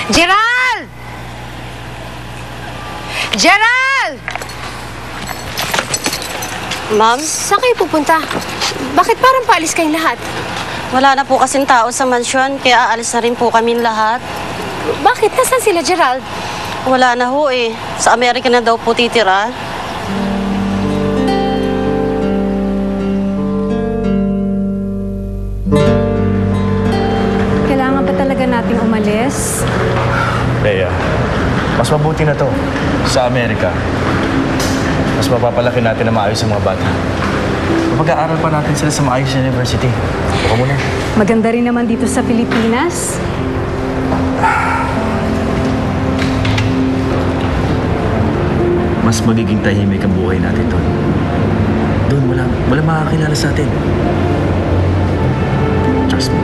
Gerald! Gerald! Ma'am? Saan kayo pupunta? Bakit parang paalis kayong lahat? Wala na po kasing tao sa mansyon, kaya aalis na rin po kaming lahat. Bakit? Nasaan sila, Gerald? Wala na ho eh. Sa Amerika na daw po titira. Kailangan pa talaga nating umalis. Leia, mas mabuti na to sa Amerika. Mas mapapalaki natin na maayos ang mga bata. Mapag-aaral pa natin sila sa maayos na university. Buka muna. Maganda rin naman dito sa Pilipinas. Mas magiging tahimik ang buhay natin doon. Doon, wala makakilala sa atin. Trust me.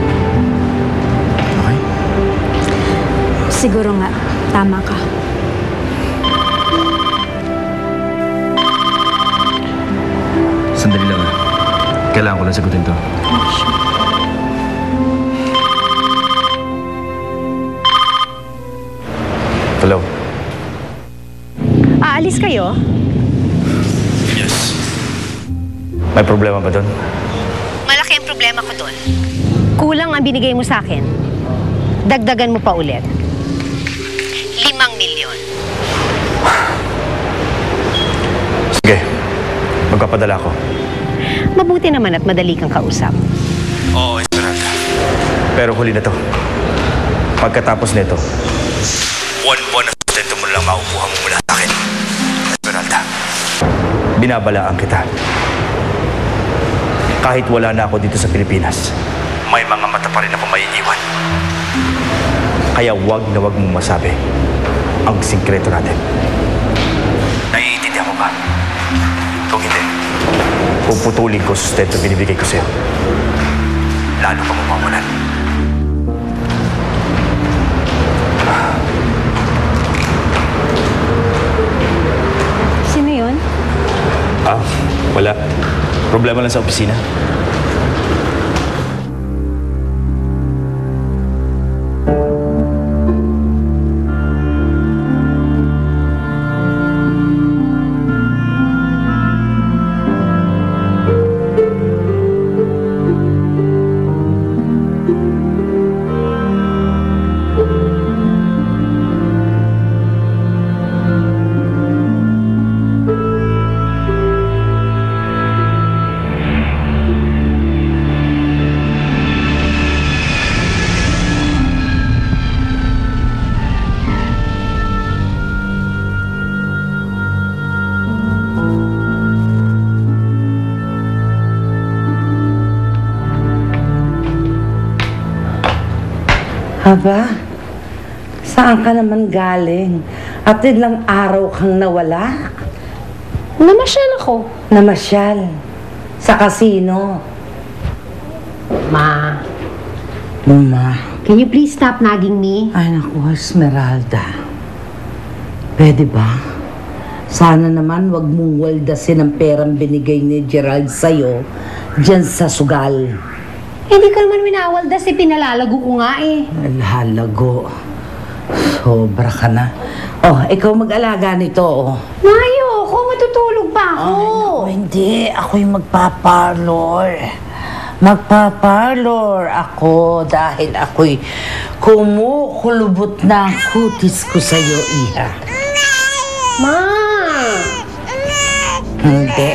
Okay? Siguro nga, tama ka. Sandali lang ah. Kailangan ko lang sagutin to. Hello? Aalis kayo? Yes. May problema ba doon? Malaki ang problema ko doon. Kulang ang binigay mo sa akin. Dagdagan mo pa ulit. 5 milyon. Sige. Magpapadala ko. Mabuti naman at madali kang kausap. Oo, Esmeralda. Pero huli na to. Pagkatapos nito, buwan-buwan na sustento mo lang makukuha mo mula sa akin. Esmeralda, binabalaan kita. Kahit wala na ako dito sa Pilipinas, may mga mata pa rin ako maiiwan. Kaya wag na wag mong masabi ang sikreto natin. Naiintindihan mo ba? Kung hindi, puputulin ko sustento binibigay ko sa'yo. Lalo ka mawawalan. Sino yun? Wala. Problema lang sa opisina. Aba, saan ka naman galing? At ilang araw kang nawala? Namasyal ako. Namasyal? Sa kasino? Ma, Ma, can you please stop nagging me? ay naku, Esmeralda. Pwede ba? Sana naman wag mong waldasin ang perang binigay ni Gerald sa'yo dyan sa sugal. Hindi ka naman winawaldas, pinalalago ko nga eh. Lalago. Sobra ka na. Oh, ikaw mag-alaga nito, oh. Mayo ako, matutulog pa ako. Ay, naku, hindi. Ako yung magpaparlor. Magpaparlor ako dahil ako'y kumukulubot na ang kutis ko sa'yo, Iha. Ma! Hindi.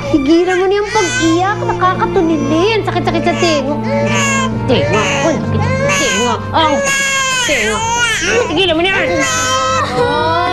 Higiran mo niyang pag-iyak, nakakatulilin. Sakit-sakit sa tenga. Tenga, uy, sakit sa tenga. Ang tenga. Higiran mo niyan. Oh!